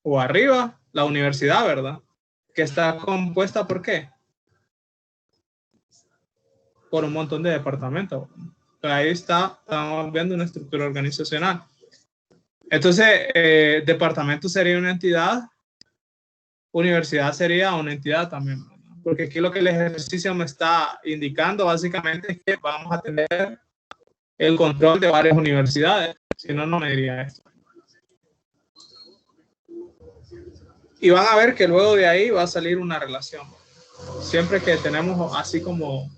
o arriba, la universidad, ¿verdad? Que está compuesta ¿por qué? Por un montón de departamentos. Ahí estamos viendo una estructura organizacional. Entonces, departamento sería una entidad, universidad sería una entidad también, ¿verdad? Porque aquí lo que el ejercicio me está indicando básicamente es que vamos a tener el control de varias universidades, si no, no me diría esto. Y van a ver que luego de ahí va a salir una relación. Siempre que tenemos así como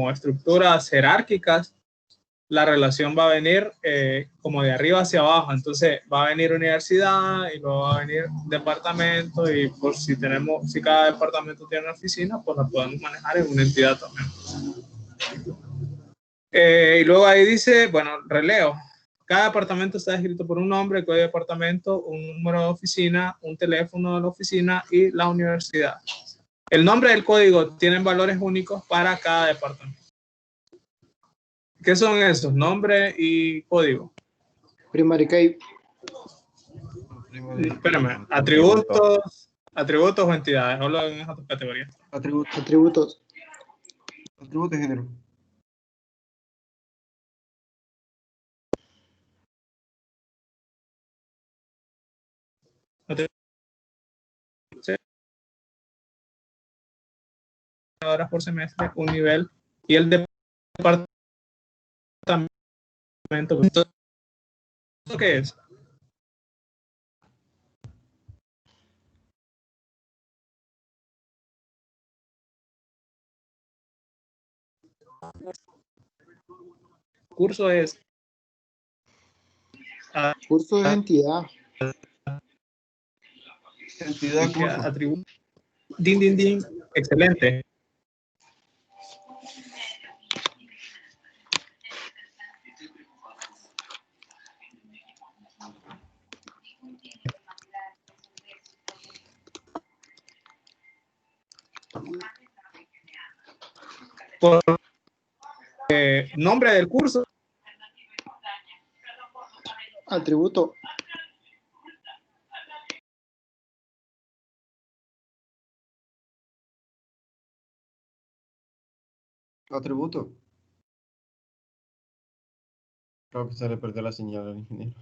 estructuras jerárquicas, la relación va a venir como de arriba hacia abajo. Entonces va a venir universidad y luego va a venir departamento y por si cada departamento tiene una oficina, pues la podemos manejar en una entidad también. Y luego ahí dice, bueno, releo. Cada departamento está escrito por un nombre, código de departamento, un número de oficina, un teléfono de la oficina y la universidad. El nombre del código tienen valores únicos para cada departamento. ¿Qué son esos? Nombre y código. primary key, Espérame, atributos o entidades, solo en esas dos categorías. Atributos. atributos, Atributos de género. Horas por semestre, un nivel y el departamento qué es? Curso es Curso de entidad. Entidad, curso. atributo. Din, din, din. Excelente. Por nombre del curso. Atributo. Atributo. Creo que se le perdió la señal al ingeniero.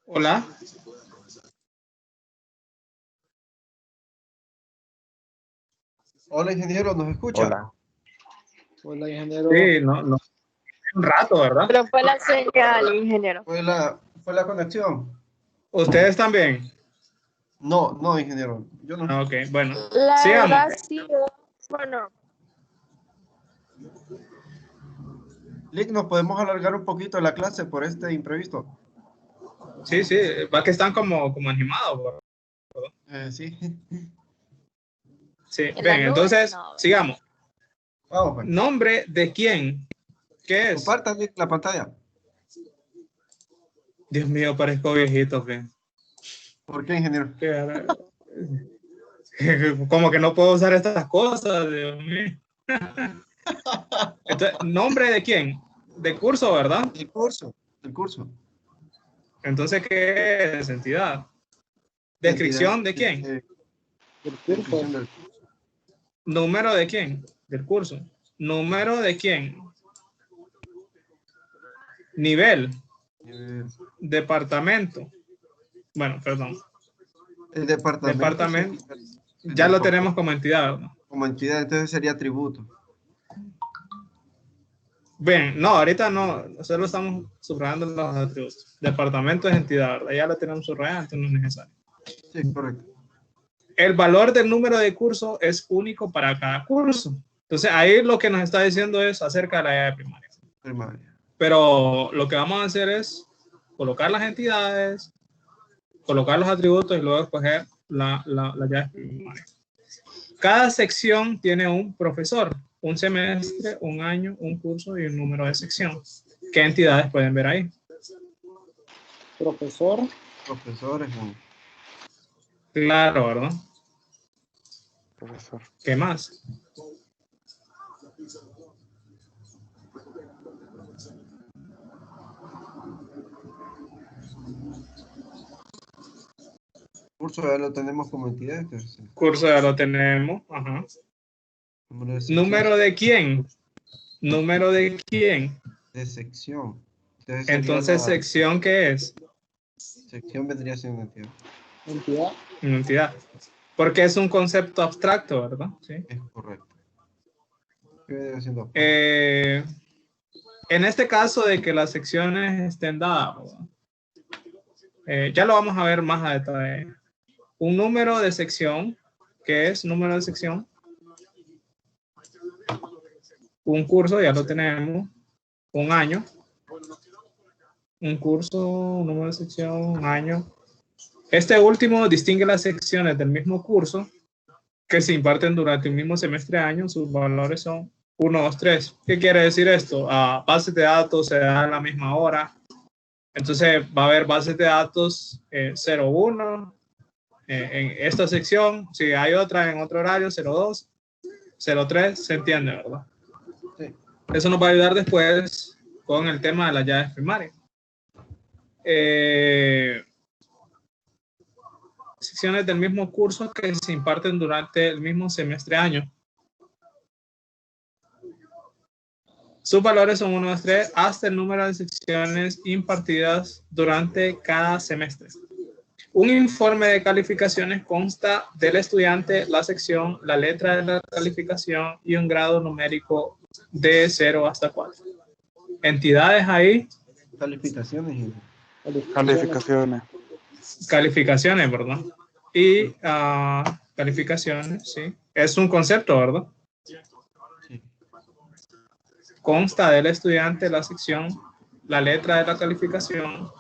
Hola. Hola, ingeniero, ¿nos escucha? Hola. Hola, ingeniero. Sí, no. Un rato, ¿verdad? Pero fue la señal, ingeniero. ¿Fue la conexión? ¿Ustedes también? No, no, ingeniero. Yo no. Ok, bueno. La Sigamos. verdad, sí. Bueno, Lick, ¿nos podemos alargar un poquito la clase por este imprevisto? Sí, va que están como animados, ¿verdad? Sí. Sí, En bien, la nube, entonces, no. sigamos. Vamos, pues. ¿Nombre de quién? ¿Qué es? Compartan Lick, la pantalla. Dios mío, parezco viejito, ¿qué? ¿Por qué, ingeniero? Como que no puedo usar estas cosas, Dios mío. Entonces, ¿nombre de quién? De curso, ¿verdad? El curso. El curso. Entonces, ¿qué es? Entidad. ¿Descripción de quién? Del curso. Descripción del curso. ¿Número de quién? Del curso. ¿Número de quién? Nivel. Departamento. Bueno, perdón. El departamento. Departamento. El Ya lo departamento. tenemos como entidad, ¿no? Como entidad, entonces sería atributo. Bien, no, ahorita no, solo estamos subrayando los atributos. Departamento es entidad, ¿verdad? Ya lo tenemos subrayado, entonces no es necesario. Sí, correcto. El valor del número de curso es único para cada curso. Entonces, ahí lo que nos está diciendo es acerca de la llave primaria. Primaria. Pero lo que vamos a hacer es colocar las entidades, colocar los atributos y luego escoger la llave primaria. Cada sección tiene un profesor, un semestre, un año, un curso y un número de sección. ¿Qué entidades pueden ver ahí? Profesor. Profesor es uno. Claro, ¿verdad? Profesor. ¿Qué más? Curso ya lo tenemos como entidad. Entonces, Curso ya lo tenemos. Ajá. número de sección. ¿Número de quién? ¿Número de quién? De sección. Sería Entonces, la ¿sección qué es? sección vendría siendo una entidad. Entidad. Una entidad. Porque es un concepto abstracto, ¿verdad? Sí. Es correcto. ¿Qué vendría siendo? En este caso de que las secciones estén dadas, ya lo vamos a ver más a detalle. Un número de sección, ¿qué es número de sección? Un curso, ya lo tenemos. Un año. Un curso, un número de sección, un año. Este último distingue las secciones del mismo curso que se imparten durante un mismo semestre de año. Sus valores son 1, 2, 3. ¿Qué quiere decir esto? Bases de datos se dan a la misma hora. Entonces va a haber bases de datos 0, 1 en esta sección. Si hay otra en otro horario, 0, 2, 0, 3. Se entiende, ¿verdad? Sí. Eso nos va a ayudar después con el tema de las llaves primarias. Secciones del mismo curso que se imparten durante el mismo semestre año. Sus valores son 1, 2, 3, hasta el número de secciones impartidas durante cada semestre. Un informe de calificaciones consta del estudiante, la sección, la letra de la calificación y un grado numérico de 0 hasta 4. Entidades ahí. Calificaciones. Calificaciones. Calificaciones, ¿verdad? Y calificaciones, sí. Es un concepto, ¿verdad? Consta del estudiante, la sección, la letra de la calificación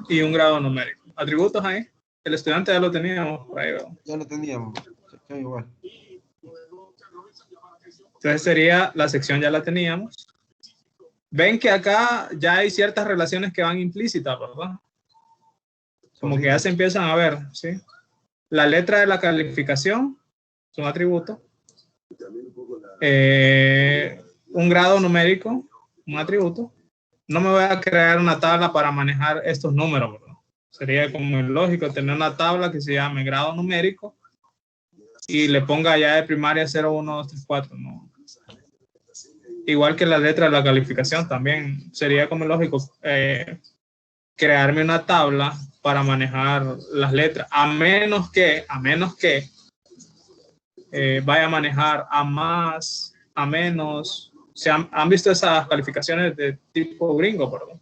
y un grado numérico. Atributos ahí. El estudiante ya lo teníamos por ahí, ¿verdad? Ya lo teníamos. Sección igual. Entonces sería, la sección ya la teníamos. Ven que acá ya hay ciertas relaciones que van implícitas, ¿verdad? Como que ya se empiezan a ver, ¿sí? La letra de la calificación es un atributo. Un grado numérico, un atributo. No me voy a crear una tabla para manejar estos números, ¿verdad? Sería como ilógico tener una tabla que se llame grado numérico y le ponga ya de primaria 0, 1, 2, 3, 4, ¿no? Igual que la letra de la calificación también sería como lógico crearme una tabla para manejar las letras, a menos que vaya a manejar a más, a menos. ¿Han visto esas calificaciones de tipo gringo, perdón?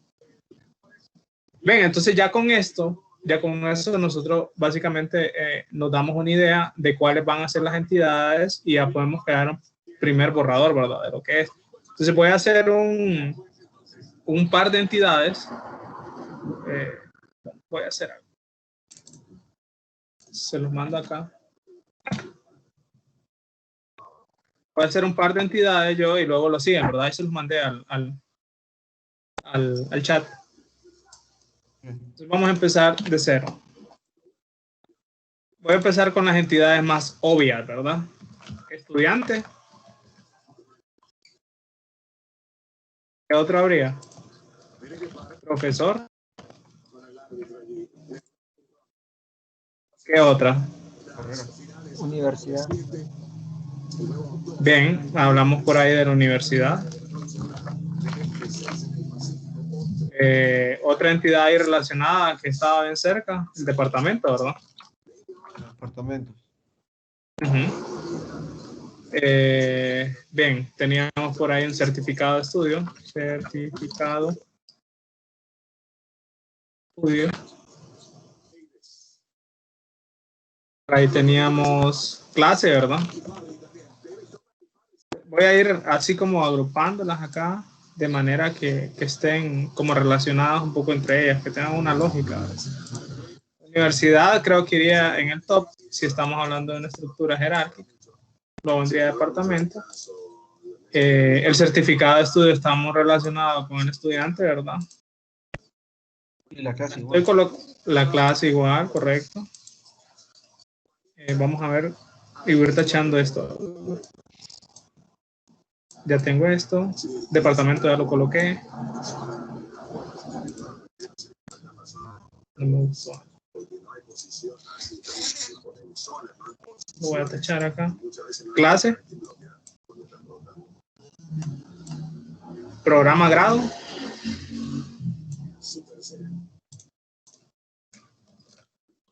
Ven, entonces ya con eso nosotros básicamente nos damos una idea de cuáles van a ser las entidades y ya podemos crear un primer borrador, ¿verdad? De lo que es. Entonces voy a hacer un par de entidades. Voy a hacer algo. Se los mando acá. Voy a hacer un par de entidades yo y luego lo siguen, ¿verdad? Y se los mandé al chat. Entonces vamos a empezar de cero. Voy a empezar con las entidades más obvias, ¿verdad? Estudiante. ¿Qué otra habría? Profesor. ¿Qué otra? Universidad. Bien, hablamos por ahí de la universidad. Otra entidad ahí relacionada que estaba bien cerca, el departamento, ¿verdad? Departamento. Bien, teníamos por ahí un certificado de estudio. Certificado. Estudio. Ahí teníamos clase, ¿verdad? Voy a ir así como agrupándolas acá de manera que estén como relacionadas un poco entre ellas, que tengan una lógica. Universidad creo que iría en el top si estamos hablando de una estructura jerárquica. Lo vendría departamento. El certificado de estudio estamos relacionados con el estudiante, ¿verdad? Y la clase igual. La clase igual, correcto. Vamos a ver y voy a ir tachando esto. Ya tengo esto. Departamento ya lo coloqué. No me gustó. Lo voy a tachar acá. Clase. Programa grado.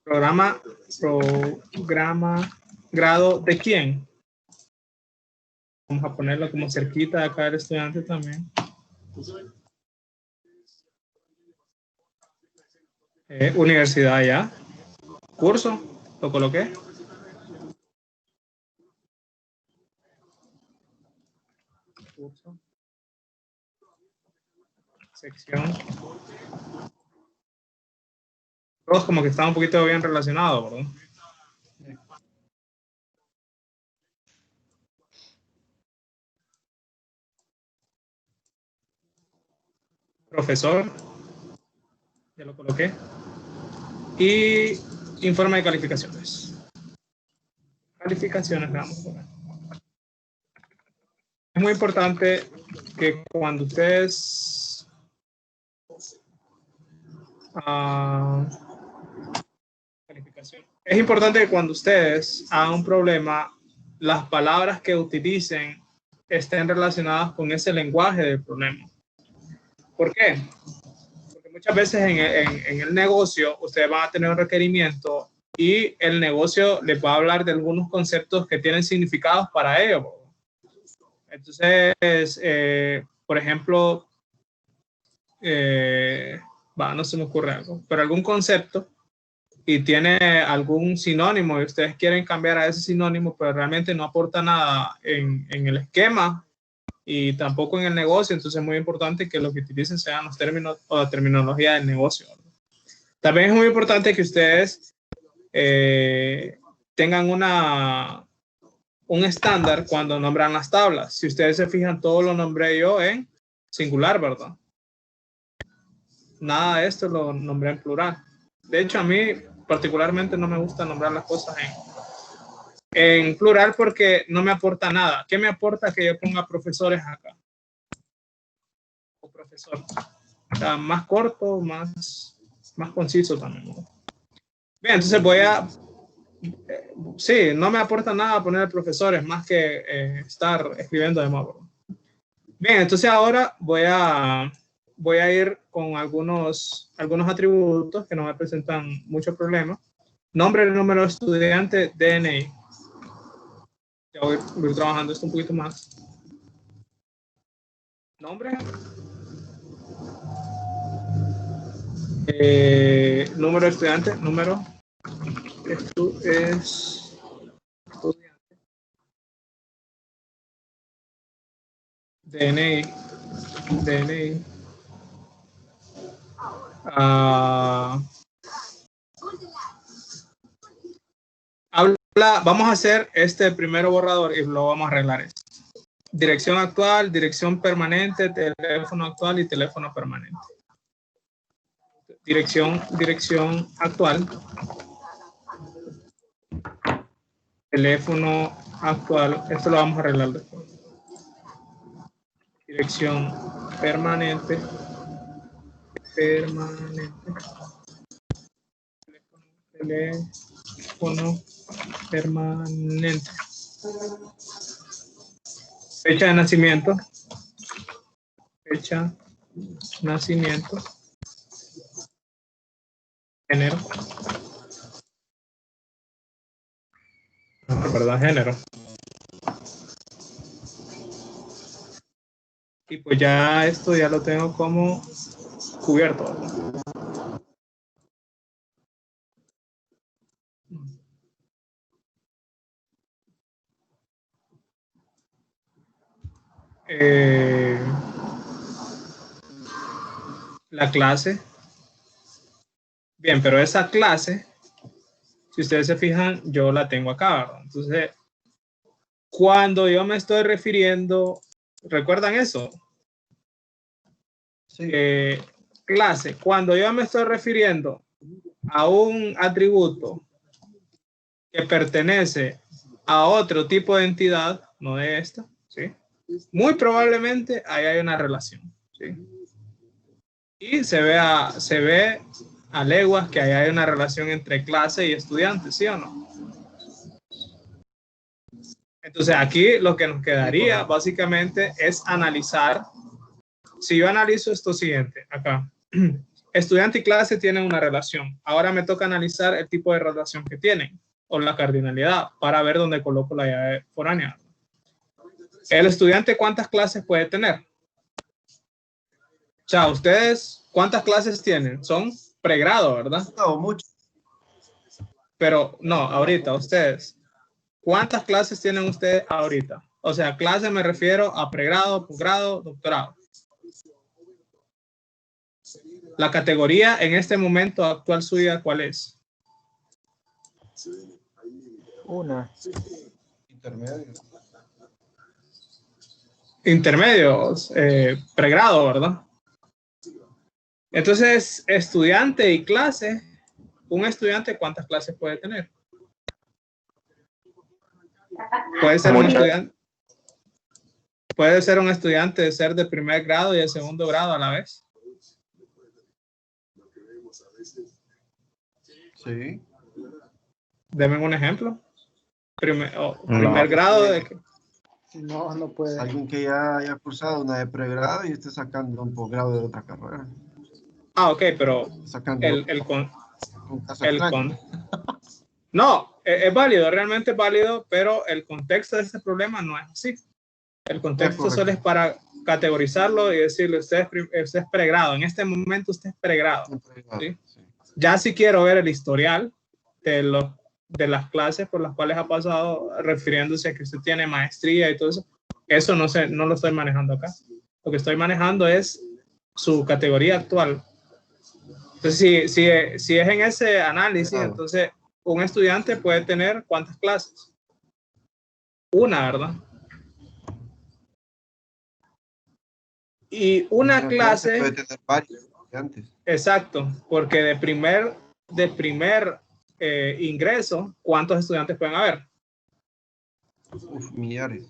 Programa grado de quién. Vamos a ponerlo como cerquita de acá del estudiante también. Universidad ya. Curso, lo coloqué. Curso. Sección. Todos como que están un poquito bien relacionados, ¿verdad? Profesor, ya lo coloqué. Y informe de calificaciones. Calificaciones, vamos a ver. Es muy importante que cuando ustedes Calificación. Es importante que cuando ustedes hagan un problema, las palabras que utilicen estén relacionadas con ese lenguaje del problema. ¿Por qué? Porque muchas veces en el negocio ustedes van a tener un requerimiento y el negocio les va a hablar de algunos conceptos que tienen significados para ellos. Entonces, por ejemplo, no se me ocurre algo, pero algún concepto y tiene algún sinónimo y ustedes quieren cambiar a ese sinónimo, pero realmente no aporta nada en el esquema y tampoco en el negocio, entonces es muy importante que lo que utilicen sean los términos o la terminología del negocio. También es muy importante que ustedes tengan un estándar cuando nombran las tablas. Si ustedes se fijan, todo lo nombré yo en singular, ¿verdad? Nada de esto lo nombré en plural. De hecho, a mí particularmente no me gusta nombrar las cosas en plural porque no me aporta nada. ¿Qué me aporta que yo ponga profesores acá? O profesor. O sea, más corto, más conciso también. Bien, entonces voy a... sí, no me aporta nada poner profesores más que estar escribiendo de nuevo. Bien, entonces ahora voy a ir con algunos atributos que no me presentan mucho problema. Nombre y número de estudiante, DNI. Ya voy trabajando esto un poquito más. Nombre. Número de estudiante, número. Esto es estudiante. DNI. Vamos a hacer este primero borrador y lo vamos a arreglar. Dirección actual, dirección permanente, teléfono actual y teléfono permanente. Dirección actual. Teléfono actual. Esto lo vamos a arreglar después. Dirección permanente. Teléfono permanente. Fecha de nacimiento. Género. Perdón, género. Y pues ya esto ya lo tengo como cubierto. La clase. Bien, pero esa clase, si ustedes se fijan, yo la tengo acá, ¿verdad? Entonces, cuando yo me estoy refiriendo, ¿recuerdan eso? Sí. Clase, cuando yo me estoy refiriendo a un atributo que pertenece a otro tipo de entidad, no de esta, ¿sí? Muy probablemente ahí hay una relación, ¿sí? Y se ve a leguas que ahí hay una relación entre clase y estudiante, ¿sí o no? Entonces aquí lo que nos quedaría básicamente es analizar. Si yo analizo esto siguiente, acá, estudiante y clase tienen una relación. Ahora me toca analizar el tipo de relación que tienen o la cardinalidad para ver dónde coloco la llave foránea. El estudiante, ¿cuántas clases puede tener? O sea, ustedes, ¿cuántas clases tienen? Son pregrado, ¿verdad? No, mucho. Pero no, ahorita, ustedes. ¿Cuántas clases tienen ustedes ahorita? O sea, clase me refiero a pregrado, posgrado, doctorado. La categoría en este momento actual suya, ¿cuál es? Una. Intermedios, pregrado, ¿verdad? Entonces, estudiante y clase, un estudiante, ¿cuántas clases puede tener? Puede ser un estudiante. Puede ser un estudiante de ser de primer grado y de segundo grado a la vez. Sí. Deme un ejemplo. Primer No. grado de que... No, no puede. Alguien que ya haya cursado una de pregrado y esté sacando un posgrado de otra carrera. Ah, ok, pero Sacando un caso el extraño. no, es válido, realmente es válido, pero el contexto de este problema no es así. El contexto solo es para categorizarlo y decirle, usted es pregrado. En este momento usted es pregrado. ¿Sí? Sí. Ya si quiero ver el historial de las clases por las cuales ha pasado, refiriéndose a que usted tiene maestría y todo eso no lo estoy manejando acá. Lo que estoy manejando es su categoría actual. Entonces, si es en ese análisis, Claro. entonces un estudiante puede tener ¿cuántas clases? Una, ¿verdad? Y una clase puede tener varios estudiantes. Exacto, porque de primer ingreso, ¿cuántos estudiantes pueden haber? Uf, millares.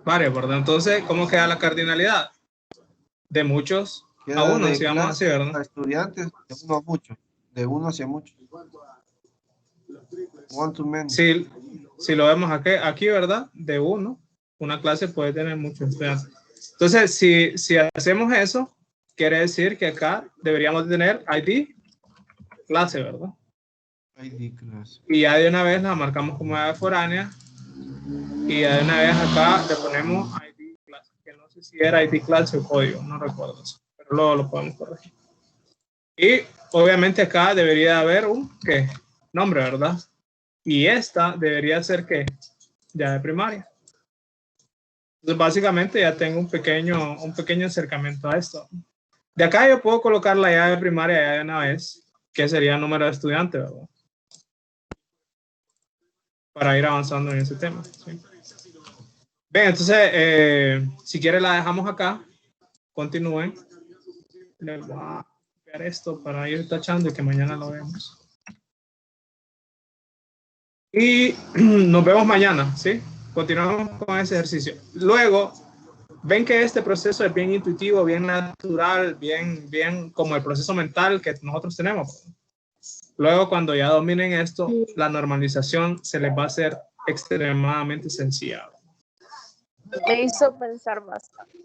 Varios, ¿verdad? Entonces, ¿cómo queda la cardinalidad? De muchos a Queda uno, de si vamos así, clases ¿verdad? a estudiantes de uno a muchos. De uno hacia muchos. One to many. Si lo vemos aquí, ¿verdad? De uno, una clase puede tener muchos estudiantes. Entonces, si hacemos eso, quiere decir que acá deberíamos tener ID clase, ¿verdad? ID clase. Y ya de una vez la marcamos como edad foránea. Y ya de una vez acá le ponemos ID clase, que no sé si era ID clase o código, no recuerdo eso, pero luego lo podemos corregir. Y obviamente acá debería haber un nombre, ¿verdad? Y esta debería ser que ya de primaria. Entonces básicamente ya tengo un pequeño acercamiento a esto. De acá yo puedo colocar la llave de primaria ya de una vez, que sería el número de estudiantes, ¿verdad? Para ir avanzando en ese tema. ¿Sí? Bien, entonces, si quiere la dejamos acá. Continúen. Le voy a copiar esto para ir tachando y que mañana lo veamos. Y nos vemos mañana, ¿sí? Continuamos con ese ejercicio. Luego, ven que este proceso es bien intuitivo, bien natural, bien como el proceso mental que nosotros tenemos. Luego, cuando ya dominen esto, la normalización se les va a hacer extremadamente sencilla. Me hizo pensar bastante.